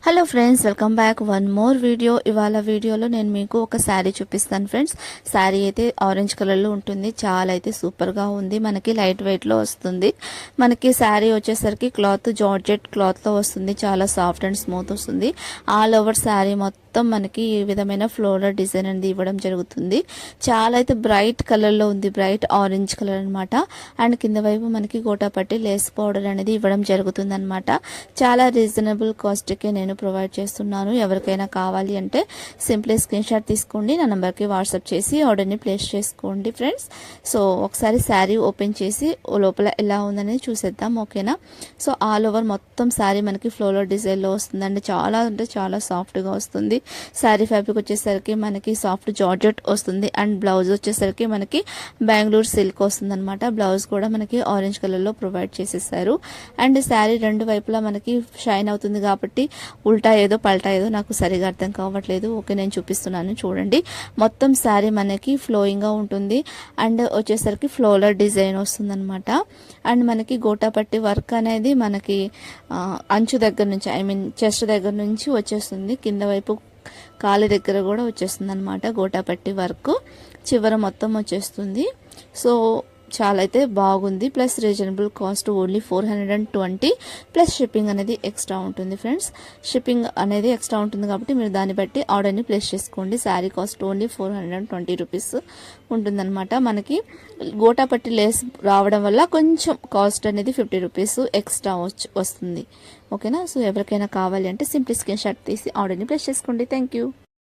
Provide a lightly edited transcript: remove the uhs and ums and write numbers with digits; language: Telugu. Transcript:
Hello friends, welcome back one more video. ఇవాళ వీడియోలో నేను మీకు ఒక శారీ చూపిస్తాను ఫ్రెండ్స్. శారీ అయితే ఆరెంజ్ కలర్లో ఉంటుంది. చాలా అయితే సూపర్గా ఉంది. మనకి లైట్ వెయిట్లో వస్తుంది. మనకి శారీ వచ్చేసరికి క్లాత్ జార్జెట్ క్లాత్లో వస్తుంది. చాలా సాఫ్ట్ అండ్ స్మూత్ వస్తుంది. ఆల్ ఓవర్ శారీ మొత్తం మనకి ఈ విధమైన ఫ్లోరల్ డిజైన్ అనేది ఇవ్వడం జరుగుతుంది. చాలా అయితే బ్రైట్ కలర్లో ఉంది. బ్రైట్ ఆరెంజ్ కలర్ అనమాట. అండ్ కింద వైపు మనకి గోటాపట్టి లేస్ పౌడర్ అనేది ఇవ్వడం జరుగుతుంది అనమాట. చాలా రీజనబుల్ కాస్ట్కి నేను ప్రొవైడ్ చేస్తున్నాను. ఎవరికైనా కావాలి అంటే సింప్లీ స్క్రీన్ షాట్ తీసుకోండి, నా నెంబర్కి వాట్సాప్ చేసి ఆర్డర్ని ప్లేస్ చేసుకోండి ఫ్రెండ్స్. సో ఒకసారి శారీ ఓపెన్ చేసి లోపల ఎలా ఉందనేది చూసేద్దాం, ఓకేనా. సో ఆల్ ఓవర్ మొత్తం శారీ మనకి ఫ్లోరల్ డిజైన్లో వస్తుందండి. చాలా అంటే చాలా సాఫ్ట్గా వస్తుంది. శారీ ఫ్యాబ్రిక్ వచ్చేసరికి మనకి సాఫ్ట్ జార్జెట్ వస్తుంది. అండ్ బ్లౌజ్ వచ్చేసరికి మనకి బెంగళూరు సిల్క్ వస్తుంది అనమాట. బ్లౌజ్ కూడా మనకి ఆరెంజ్ కలర్లో ప్రొవైడ్ చేసేసారు. అండ్ శారీ రెండు వైపులా మనకి షైన్ అవుతుంది కాబట్టి ఉల్టా ఏదో పల్టా ఏదో నాకు సరిగా అర్థం కావట్లేదు. ఓకే, నేను చూపిస్తున్నాను చూడండి. మొత్తం శారీ మనకి ఫ్లోయింగ్గా ఉంటుంది. అండ్ వచ్చేసరికి ఫ్లోరల్ డిజైన్ వస్తుంది అనమాట. అండ్ మనకి గోటాపట్టి వర్క్ అనేది మనకి అంచు దగ్గర నుంచి చెస్ట్ దగ్గర నుంచి వచ్చేస్తుంది. కింద వైపు కాలి దగ్గర కూడా వచ్చేస్తుంది అనమాట. గోటాపట్టి వర్క్ చివర మొత్తం వచ్చేస్తుంది. సో చాలా అయితే బాగుంది. Plus reasonable cost only 420 plus shipping అనేది ఎక్స్ట్రా ఉంటుంది ఫ్రెండ్స్. షిప్పింగ్ అనేది ఎక్స్ట్రా ఉంటుంది కాబట్టి మీరు దాన్ని బట్టి ఆర్డర్ని ప్లేస్ చేసుకోండి. శారీ కాస్ట్ ఓన్లీ 420 రూపీస్ ఉంటుందన్నమాట. మనకి గోటాపట్టి లేస్ రావడం వల్ల కొంచెం కాస్ట్ అనేది 50 రూపీస్ ఎక్స్ట్రా వస్తుంది, ఓకేనా. సో ఎవరికైనా కావాలి అంటే సింప్లీ స్క్రీన్ షాట్ తీసి ఆర్డర్ని ప్లేస్ చేసుకోండి. Thank you.